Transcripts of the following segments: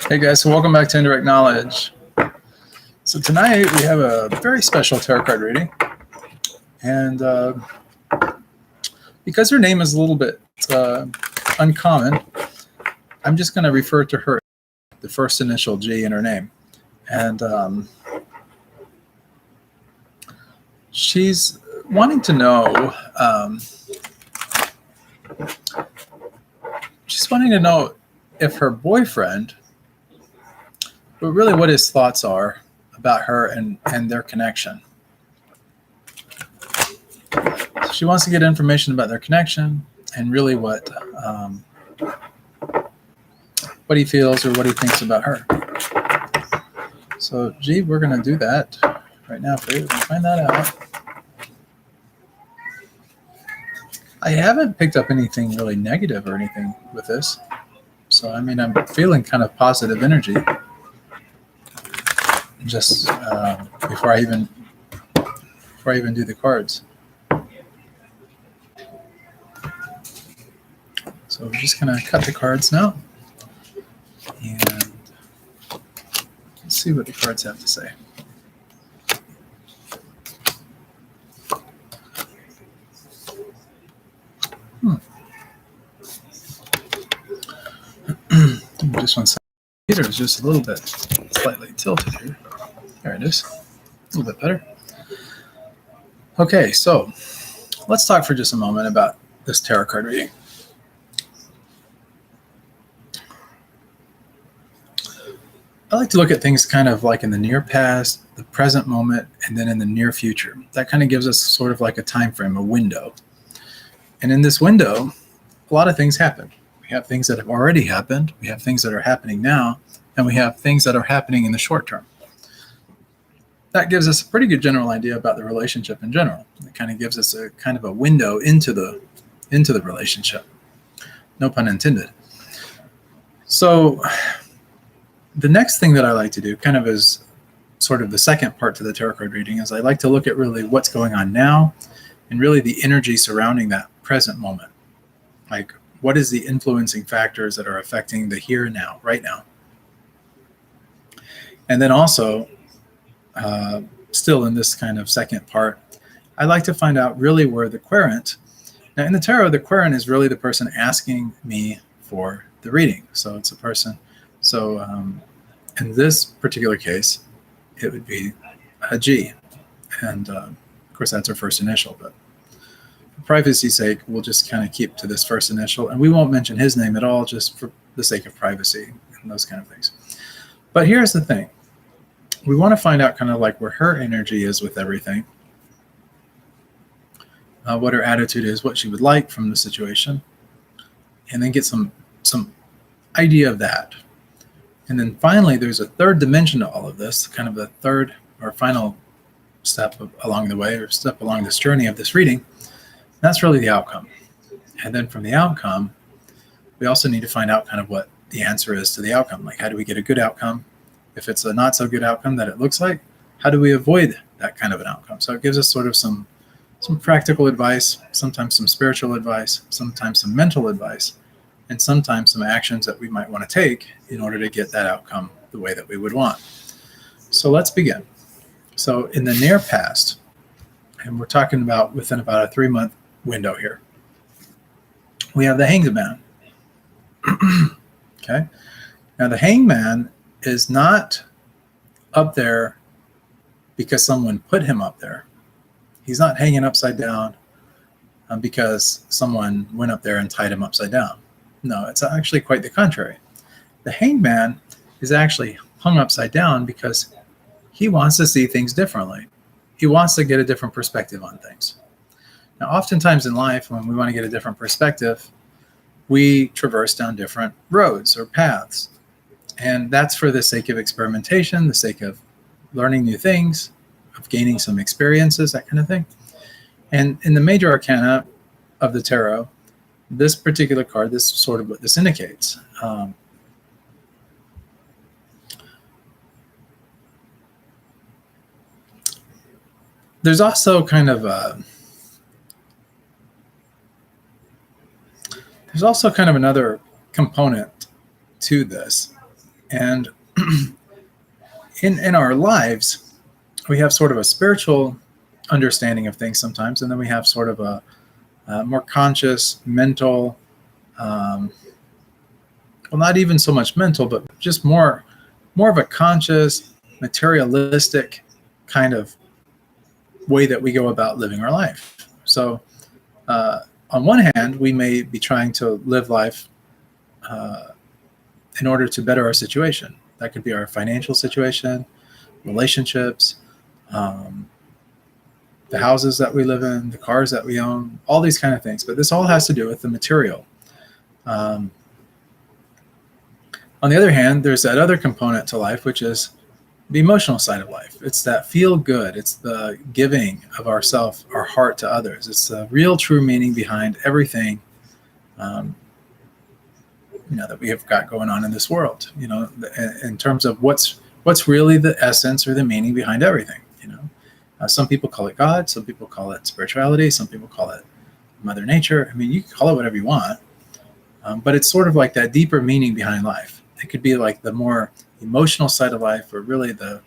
Hey guys, so welcome back to Indirect Knowledge. So tonight we have a very special tarot card reading, and because her name is a little bit uncommon, I'm just going to refer to her, the first initial G in her name, and she's wanting to know. She's wanting to know if her boyfriend, but really what his thoughts are about her and their connection. So she wants to get information about their connection and really what he feels or what he thinks about her. So, G, we're going to do that right now for you. We'll find that out. I haven't picked up anything really negative or anything with this. So, I mean, I'm feeling kind of positive energy. Just before I even do the cards. So we're just gonna cut the cards now, and let's see what the cards have to say. Just one second. Peter is just a little bit slightly tilted here. There it is. A little bit better. Okay, so let's talk for just a moment about this tarot card reading. I like to look at things kind of like in the near past, the present moment, and then in the near future. That kind of gives us sort of like a time frame, a window. And in this window, a lot of things happen. We have things that have already happened, we have things that are happening now, and we have things that are happening in the short term. That gives us a pretty good general idea about the relationship in general. It kind of gives us a kind of a window into the relationship. No pun intended. So the next thing that I like to do, kind of as sort of the second part to the tarot card reading, is I like to look at really what's going on now and really the energy surrounding that present moment. Like, what is the influencing factors that are affecting the here and now, right now? And then also, still in this kind of second part, I like to find out really where the querent. Now in the tarot, the querent is really the person asking me for the reading. So it's a person. So in this particular case, it would be a G. And of course, that's her first initial. But for privacy's sake, we'll just kind of keep to this first initial. And we won't mention his name at all, just for the sake of privacy and those kind of things. But here's the thing. We want to find out kind of like where her energy is with everything, what her attitude is, what she would like from the situation, and then get some idea of that. And then finally, there's a third dimension to all of this, kind of the third or final step along the way, or step along this journey of this reading. That's really the outcome. And then from the outcome, we also need to find out kind of what the answer is to the outcome. Like, how do we get a good outcome? If it's a not so good outcome that it looks like, how do we avoid that kind of an outcome? So it gives us sort of some practical advice, sometimes some spiritual advice, sometimes some mental advice, and sometimes some actions that we might want to take in order to get that outcome the way that we would want. So let's begin. So in the near past, and we're talking about within about a 3-month window here, we have the Hanged Man. Okay. Now the Hanged Man is not up there because someone put him up there. He's not hanging upside down because someone went up there and tied him upside down. No, it's actually quite the contrary. The Hanged Man is actually hung upside down because he wants to see things differently. He wants to get a different perspective on things. Now, oftentimes in life, when we want to get a different perspective, we traverse down different roads or paths. And that's for the sake of experimentation, the sake of learning new things, of gaining some experiences, that kind of thing. And in the major arcana of the tarot, this particular card, this is sort of what this indicates. There's also kind of another component to this. And in our lives, we have sort of a spiritual understanding of things sometimes, and then we have sort of a more conscious, mental, well, not even so much mental, but just more of a conscious, materialistic kind of way that we go about living our life. So on one hand, we may be trying to live life in order to better our situation. That could be our financial situation, relationships, the houses that we live in, the cars that we own, all these kind of things. But this all has to do with the material. On the other hand, there's that other component to life, which is the emotional side of life. It's that feel good. It's the giving of ourself, our heart to others. It's the real true meaning behind everything, that we have got going on in this world, in terms of what's really the essence or the meaning behind everything. Some people call it God, some people call it spirituality, some people call it Mother Nature. I mean, you can call it whatever you want, but it's sort of like that deeper meaning behind life. It could be like the more emotional side of life, or really the,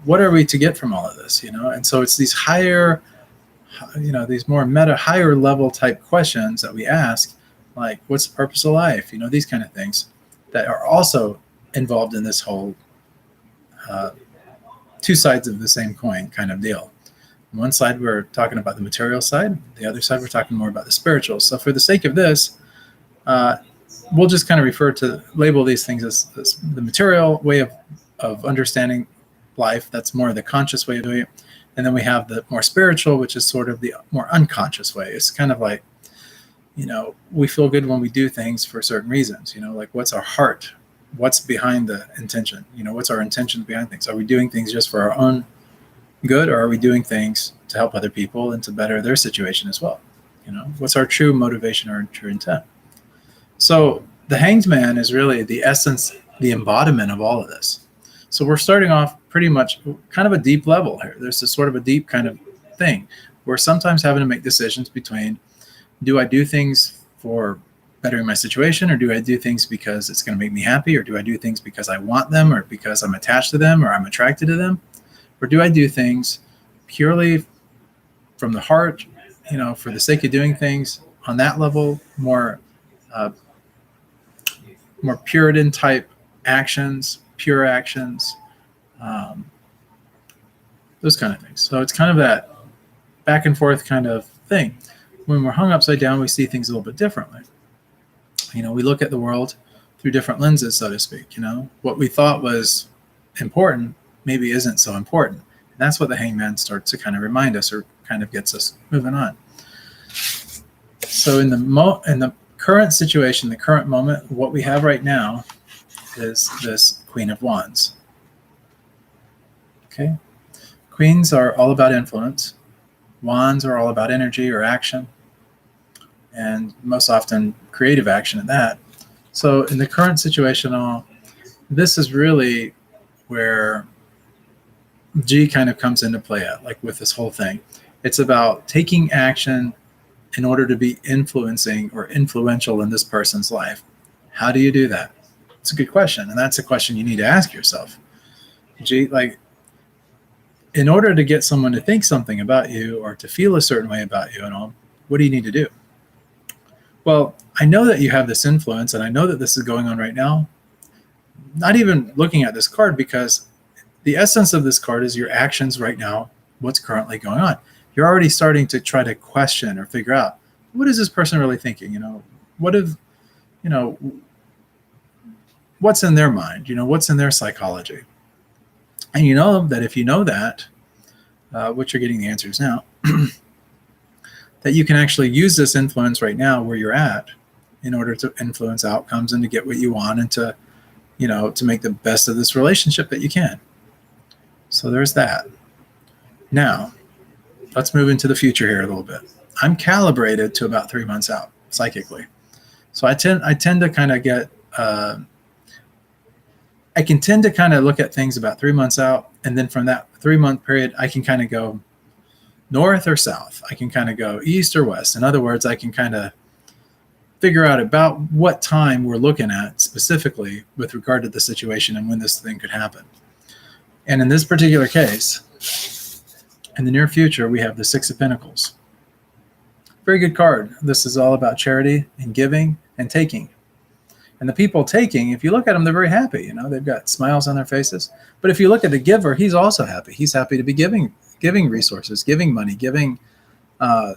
what are we to get from all of this, And so it's these higher, these more meta, higher level type questions that we ask, like, what's the purpose of life? These kind of things that are also involved in this whole two sides of the same coin kind of deal. On one side, we're talking about the material side. The other side, we're talking more about the spiritual. So for the sake of this, we'll just kind of label these things as the material way of understanding life. That's more the conscious way of doing it. And then we have the more spiritual, which is sort of the more unconscious way. It's kind of like, we feel good when we do things for certain reasons, like what's our heart? What's behind the intention? What's our intentions behind things? Are we doing things just for our own good, or are we doing things to help other people and to better their situation as well? What's our true motivation or true intent? So the Hanged Man is really the essence, the embodiment of all of this. So we're starting off pretty much kind of a deep level here. There's this sort of a deep kind of thing. We're sometimes having to make decisions between, do I do things for bettering my situation, or do I do things because it's going to make me happy, or do I do things because I want them, or because I'm attached to them, or I'm attracted to them, or do I do things purely from the heart, for the sake of doing things on that level, more Puritan type actions, pure actions, those kind of things. So it's kind of that back and forth kind of thing. When we're hung upside down, we see things a little bit differently. We look at the world through different lenses, so to speak. What we thought was important maybe isn't so important. And that's what the Hangman starts to kind of remind us, or kind of gets us moving on. So in the current situation, the current moment, what we have right now is this Queen of Wands. Okay? Queens are all about influence. Wands are all about energy or action, and most often creative action at that. So in the current situation, this is really where G kind of comes into play at, like with this whole thing. It's about taking action in order to be influencing or influential in this person's life. How do you do that? It's a good question, and that's a question you need to ask yourself. G, like, in order to get someone to think something about you or to feel a certain way about you and all, what do you need to do? Well, I know that you have this influence, and I know that this is going on right now. Not even looking at this card, because the essence of this card is your actions right now, what's currently going on. You're already starting to try to question or figure out, what is this person really thinking? What's in their mind? What's in their psychology? And you know that if you know that, which you're getting the answers now, that you can actually use this influence right now where you're at in order to influence outcomes and to get what you want, and to make the best of this relationship that you can. So there's that. Now, let's move into the future here a little bit. I'm calibrated to about 3 months out psychically. So I tend to kind of get, I can tend to kind of look at things about 3 months out. And then from that 3 month period, I can kind of go north or south. I can kind of go east or west. In other words, I can kind of figure out about what time we're looking at specifically with regard to the situation and when this thing could happen. And in this particular case, in the near future, we have the Six of Pentacles. Very good card. This is all about charity and giving and taking. And the people taking, if you look at them, they're very happy. You know, they've got smiles on their faces. But if you look at the giver, he's also happy. He's happy to be giving resources, giving money, giving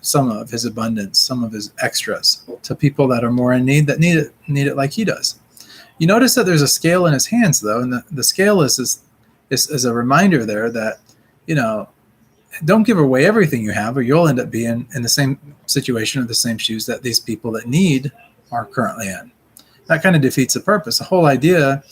some of his abundance, some of his extras to people that are more in need, that need it like he does. You notice that there's a scale in his hands, though, and the scale is a reminder there that, you know, don't give away everything you have, or you'll end up being in the same situation or the same shoes that these people that need are currently in. That kind of defeats the purpose. The whole idea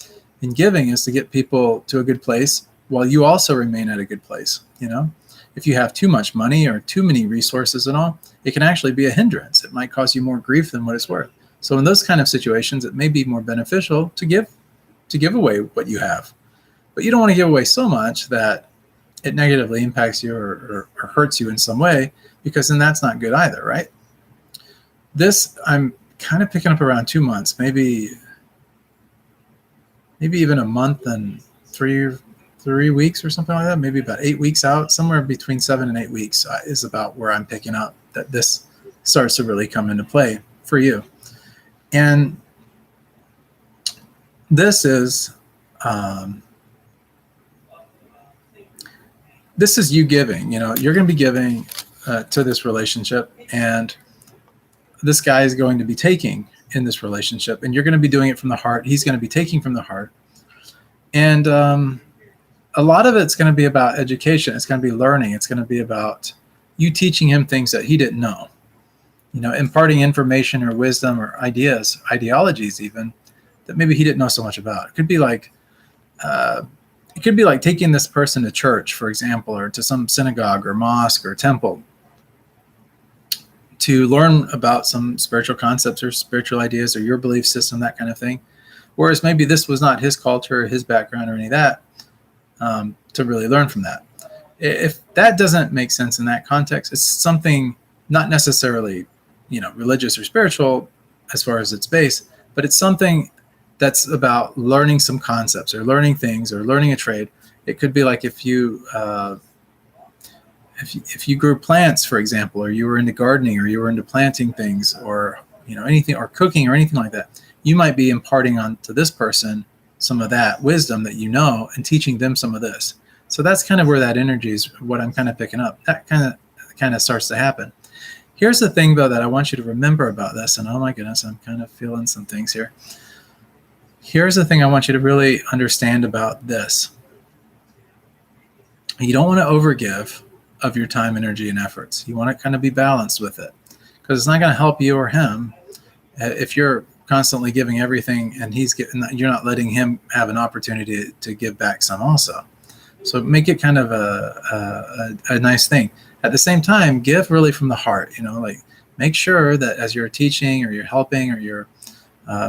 in giving is to get people to a good place while you also remain at a good place. You know, if you have too much money or too many resources and all, it can actually be a hindrance. It might cause you more grief than what it's worth. So in those kind of situations, it may be more beneficial to give away what you have. But you don't want to give away so much that it negatively impacts you or hurts you in some way, because then that's not good either, right? This, I'm kind of picking up around 2 months, maybe even a month and three weeks or something like that, maybe about 8 weeks out, somewhere between 7 and 8 weeks is about where I'm picking up that this starts to really come into play for you. And this is you giving. You know, you're going to be giving to this relationship, and this guy is going to be taking in this relationship, and you're going to be doing it from the heart. He's going to be taking from the heart. And a lot of it's going to be about education. It's going to be learning. It's going to be about you teaching him things that he didn't know, you know, imparting information or wisdom or ideas, ideologies even, that maybe he didn't know so much about. It could be like taking this person to church, for example, or to some synagogue or mosque or temple to learn about some spiritual concepts or spiritual ideas or your belief system, that kind of thing. Whereas maybe this was not his culture or his background or any of that, to really learn from that. If that doesn't make sense in that context, it's something not necessarily, you know, religious or spiritual as far as its base, but it's something that's about learning some concepts or learning things or learning a trade. It could be like if you grew plants, for example, or you were into gardening, or you were into planting things, or, you know, anything, or cooking or anything like that, you might be imparting on to this person some of that wisdom that you know and teaching them some of this. So that's kind of where that energy is, what I'm kind of picking up. That kind of starts to happen. Here's the thing, though, that I want you to remember about this. And oh my goodness, I'm kind of feeling some things here. Here's the thing I want you to really understand about this. You don't want to overgive of your time, energy, and efforts. You want to kind of be balanced with it, because it's not going to help you or him if you're constantly giving everything and you're not letting him have an opportunity to give back some also. So make it kind of a nice thing. At the same time, give really from the heart. You know, like make sure that as you're teaching or you're helping or you're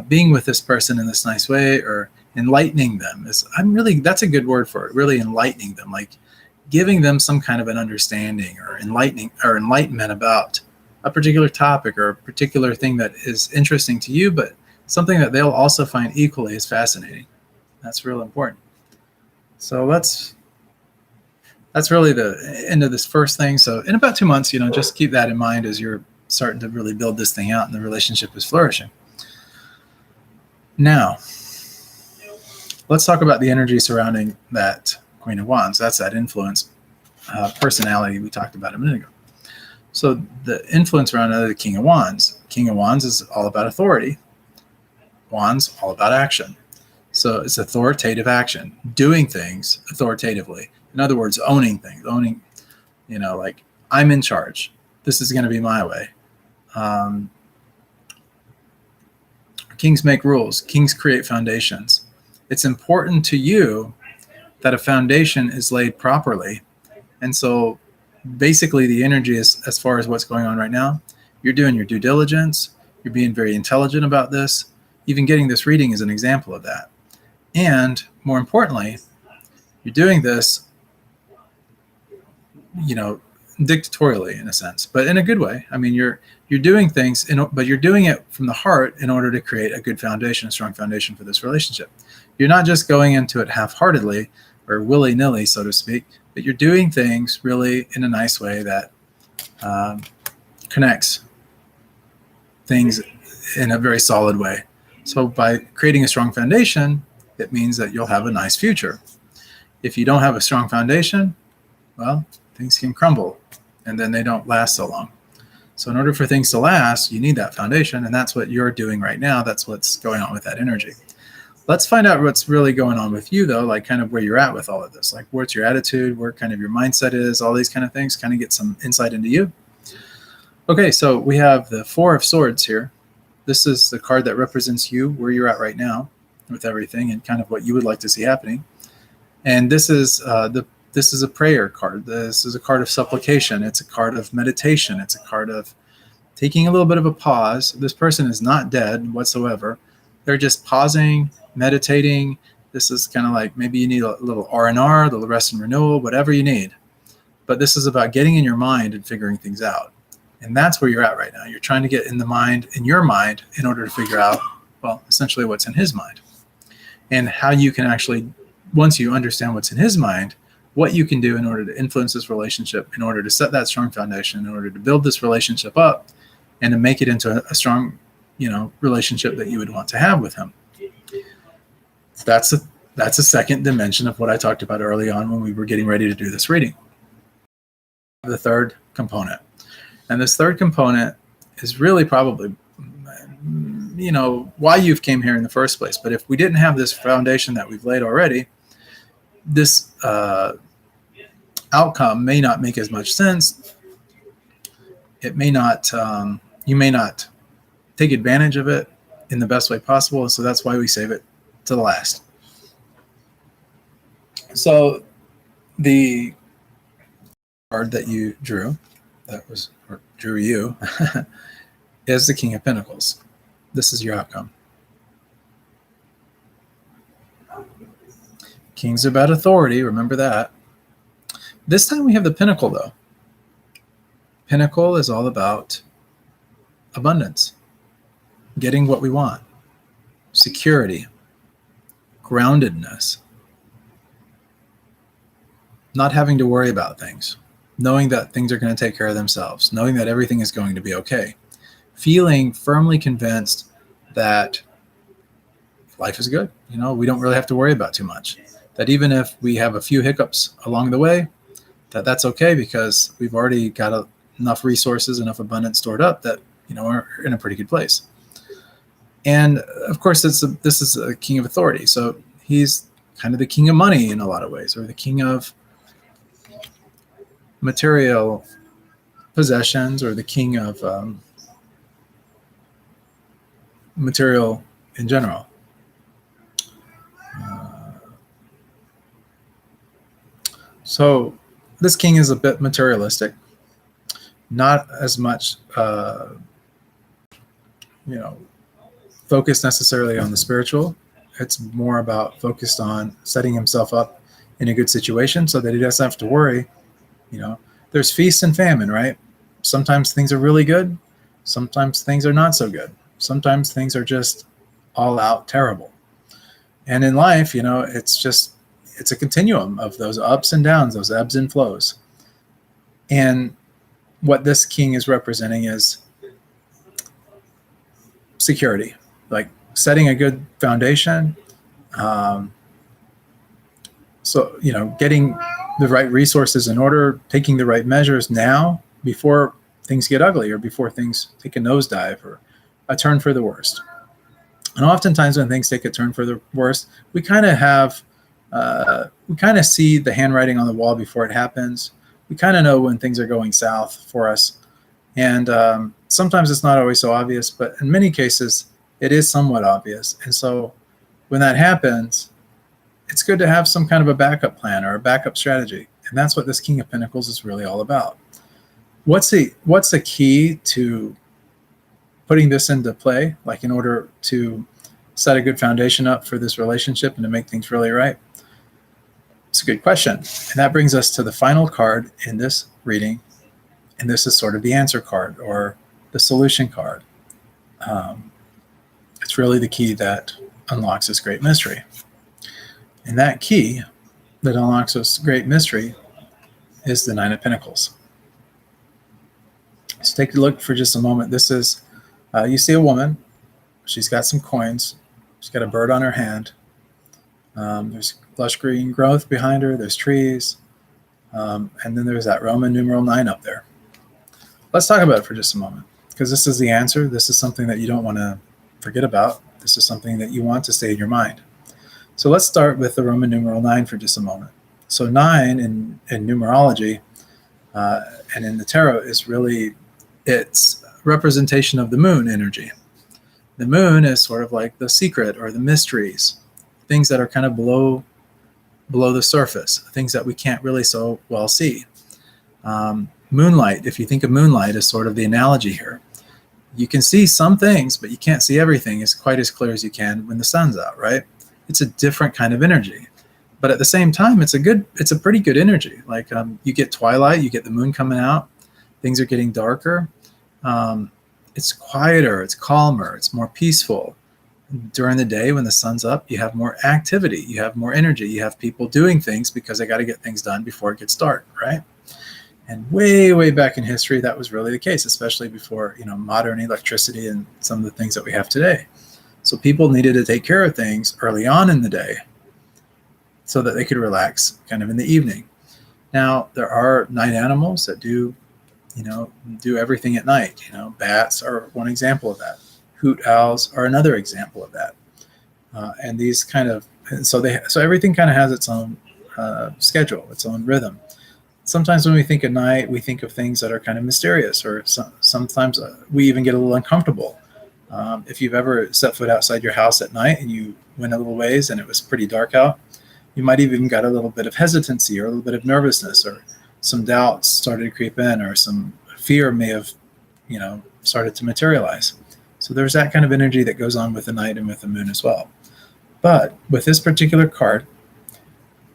being with this person in this nice way or enlightening them, that's a good word for it. Really enlightening them, like giving them some kind of an understanding or enlightenment about a particular topic or a particular thing that is interesting to you, but something that they'll also find equally as fascinating. That's real important. So that's really the end of this first thing. So in about 2 months, you know, just keep that in mind as you're starting to really build this thing out and the relationship is flourishing. Now, let's talk about the energy surrounding that Queen of Wands. That's that influence personality we talked about a minute ago. So the influence around the King of Wands. King of Wands is all about authority. Wands, all about action. So it's authoritative action, doing things authoritatively. In other words, owning things, you know, like I'm in charge. This is going to be my way. Kings make rules. Kings create foundations. It's important to you that a foundation is laid properly. And so basically the energy is, as far as what's going on right now, you're doing your due diligence. You're being very intelligent about this. Even getting this reading is an example of that. And more importantly, you're doing this, you know, dictatorially in a sense, but in a good way. I mean, you're you're doing things, but you're doing it from the heart in order to create a good foundation, a strong foundation for this relationship. You're not just going into it half-heartedly or willy-nilly, so to speak, but you're doing things really in a nice way that connects things in a very solid way. So by creating a strong foundation, it means that you'll have a nice future. If you don't have a strong foundation, well, things can crumble, and then they don't last so long. So in order for things to last, you need that foundation, and that's what you're doing right now. That's what's going on with that energy. Let's find out what's really going on with you, though, like kind of where you're at with all of this, like what's your attitude, where kind of your mindset is, all these kind of things, kind of get some insight into you. Okay, so we have the Four of Swords here. This is the card that represents you, where you're at right now with everything and kind of what you would like to see happening. And this is a prayer card. This is a card of supplication. It's a card of meditation. It's a card of taking a little bit of a pause. This person is not dead whatsoever. They're just pausing, meditating. This is kind of like maybe you need a little R&R, a little rest and renewal, whatever you need. But this is about getting in your mind and figuring things out. And that's where you're at right now. You're trying to get in your mind, in order to figure out, well, essentially what's in his mind. And how you can actually, once you understand what's in his mind, what you can do in order to influence this relationship, in order to set that strong foundation, in order to build this relationship up and to make it into a strong, relationship that you would want to have with him. That's a second dimension of what I talked about early on when we were getting ready to do this reading. The third component. And this third component is really probably, why you've came here in the first place. But if we didn't have this foundation that we've laid already, this outcome may not make as much sense. It may not, you may not take advantage of it in the best way possible. And so that's why we save it to the last. So the card that you drew, drew you, is the King of Pentacles. This is your outcome. King's about authority, remember that. This time we have the Pinnacle, though. Pinnacle is all about abundance, getting what we want, security, groundedness, not having to worry about things, knowing that things are going to take care of themselves, knowing that everything is going to be okay, feeling firmly convinced that life is good. We don't really have to worry about too much. That even if we have a few hiccups along the way, that's okay, because we've already got enough resources, enough abundance stored up that, we're in a pretty good place. And of course, this is a king of authority. So he's kind of the king of money in a lot of ways, or the king of material possessions, or the king of material in general. So this king is a bit materialistic, not as much, focused necessarily on the spiritual. It's more about focused on setting himself up in a good situation so that he doesn't have to worry. There's feast and famine, right? Sometimes things are really good. Sometimes things are not so good. Sometimes things are just all out terrible. And in life, it's a continuum of those ups and downs, those ebbs and flows. And what this king is representing is security, like setting a good foundation. Getting the right resources in order, taking the right measures now before things get ugly, or before things take a nosedive or a turn for the worst. And oftentimes when things take a turn for the worst, we kind of see the handwriting on the wall before it happens. We kind of know when things are going south for us. And sometimes it's not always so obvious, but in many cases it is somewhat obvious. And so when that happens, it's good to have some kind of a backup plan or a backup strategy. And that's what this King of Pentacles is really all about. What's the key to putting this into play, like in order to set a good foundation up for this relationship and to make things really right? It's a good question. And that brings us to the final card in this reading. And this is sort of the answer card, or the solution card. It's really the key that unlocks this great mystery. And that key that unlocks this great mystery is the Nine of Pentacles. So take a look for just a moment. This is, you see a woman. She's got some coins. She's got a bird on her hand. There's lush green growth behind her. There's trees. And then there's that Roman numeral 9 up there. Let's talk about it for just a moment, because this is the answer. This is something that you don't want to forget about. This is something that you want to stay in your mind. So let's start with the Roman numeral 9 for just a moment. So 9 in numerology and in the tarot is really, it's representation of the moon energy. The moon is sort of like the secret or the mysteries, things that are kind of below the surface, things that we can't really so well see. Moonlight, if you think of moonlight as sort of the analogy here, you can see some things, but you can't see everything as quite as clear as you can when the sun's out, right? It's a different kind of energy. But at the same time, it's a pretty good energy. Like you get twilight, you get the moon coming out, things are getting darker. It's quieter, it's calmer, it's more peaceful. During the day when the sun's up, you have more activity, you have more energy, you have people doing things because they got to get things done before it gets dark, right? And way, way back in history, that was really the case, especially before, modern electricity and some of the things that we have today. So people needed to take care of things early on in the day so that they could relax kind of in the evening. Now, there are night animals that do everything at night. Bats are one example of that. Hoot owls are another example of that. And these so everything kind of has its own schedule, its own rhythm. Sometimes when we think at night, we think of things that are kind of mysterious, or sometimes we even get a little uncomfortable. If you've ever set foot outside your house at night and you went a little ways and it was pretty dark out, you might have even got a little bit of hesitancy or a little bit of nervousness, or some doubts started to creep in, or some fear may have, started to materialize. So there's that kind of energy that goes on with the night and with the moon as well. But with this particular card,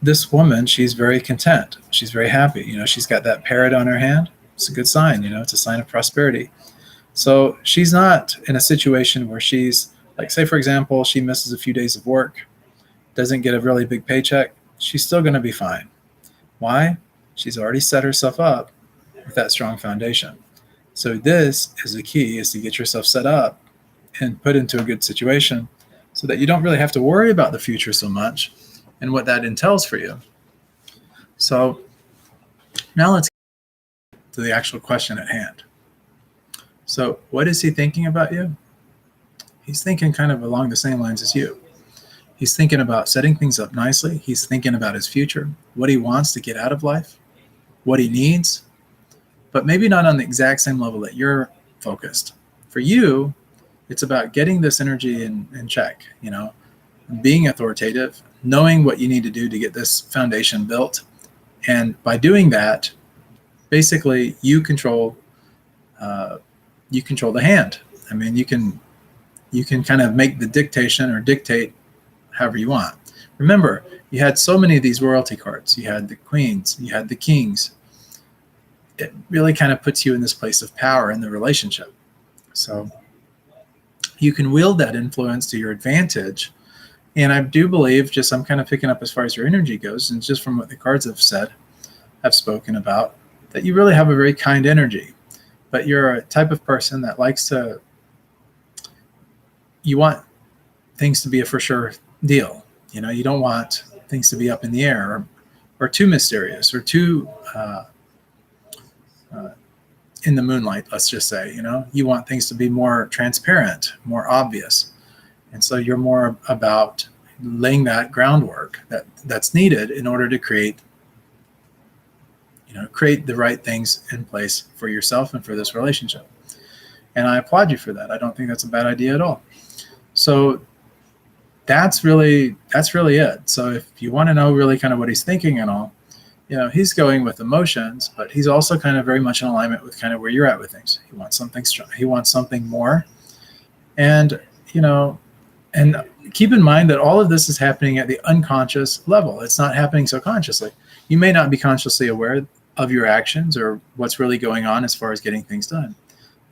this woman, she's very content. She's very happy. She's got that parrot on her hand. It's a good sign. It's a sign of prosperity. So she's not in a situation where she's like, say, for example, she misses a few days of work, doesn't get a really big paycheck. She's still going to be fine. Why? She's already set herself up with that strong foundation. So this is the key, is to get yourself set up and put into a good situation so that you don't really have to worry about the future so much and what that entails for you. So now let's get to the actual question at hand. So what is he thinking about you? He's thinking kind of along the same lines as you. He's thinking about setting things up nicely. He's thinking about his future, what he wants to get out of life, what he needs, but maybe not on the exact same level that you're focused. For you, it's about getting this energy in check, being authoritative, knowing what you need to do to get this foundation built. And by doing that, basically you control the hand. I mean, you can kind of make the dictation or dictate however you want. Remember, you had so many of these royalty cards. You had the queens, you had the kings. It really kind of puts you in this place of power in the relationship. So you can wield that influence to your advantage. And I do believe, I'm kind of picking up as far as your energy goes, and just from what the cards have spoken about, that you really have a very kind energy. But you're a type of person that you want things to be a for sure deal. You don't want things to be up in the air or too mysterious or too in the moonlight, let's just say. You want things to be more transparent, more obvious. And so you're more about laying that groundwork that's needed in order to create the right things in place for yourself and for this relationship. And I applaud you for that. I don't think that's a bad idea at all. So that's really it. So if you want to know really kind of what he's thinking and all, he's going with emotions, but he's also kind of very much in alignment with kind of where you're at with things. He wants something strong. He wants something more. And, and keep in mind that all of this is happening at the unconscious level. It's not happening so consciously. You may not be consciously aware of your actions or what's really going on as far as getting things done.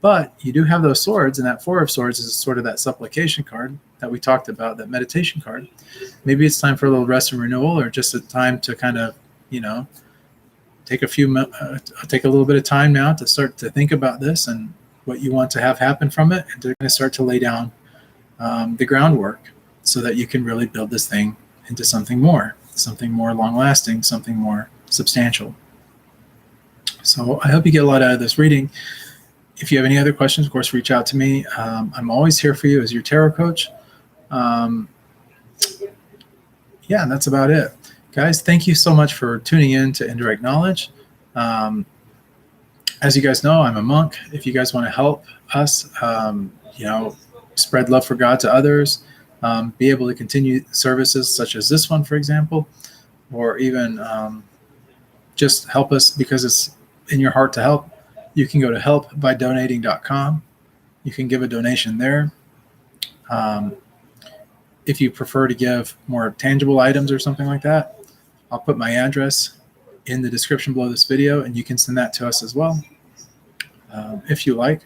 But you do have those swords, and that Four of Swords is sort of that supplication card that we talked about, that meditation card. Maybe it's time for a little rest and renewal, or just a time to kind of, take a little bit of time now to start to think about this and what you want to have happen from it, and to kind of start to lay down the groundwork so that you can really build this thing into something more long-lasting, something more substantial. So I hope you get a lot out of this reading. If you have any other questions, of course, reach out to me. I'm always here for you as your tarot coach. And that's about it. Guys, thank you so much for tuning in to Indirect Knowledge. As you guys know, I'm a monk. If you guys want to help us, spread love for God to others, be able to continue services such as this one, for example, or even just help us because it's in your heart to help, you can go to helpbydonating.com. You can give a donation there. If you prefer to give more tangible items or something like that, I'll put my address in the description below this video, and you can send that to us as well, if you like.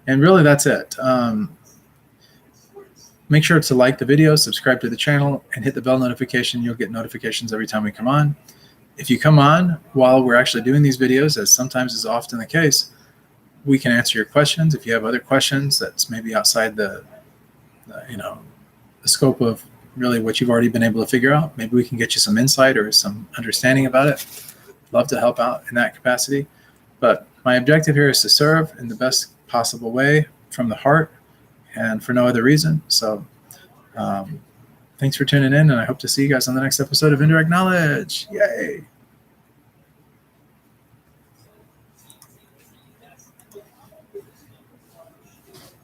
And really, that's it. Make sure to like the video, subscribe to the channel, and hit the bell notification. You'll get notifications every time we come on. If you come on while we're actually doing these videos, as sometimes is often the case, we can answer your questions. If you have other questions that's maybe outside the scope of really what you've already been able to figure out, maybe we can get you some insight or some understanding about it. Love to help out in that capacity. But my objective here is to serve in the best possible way from the heart and for no other reason. So thanks for tuning in, and I hope to see you guys on the next episode of Indirect Knowledge. Yay!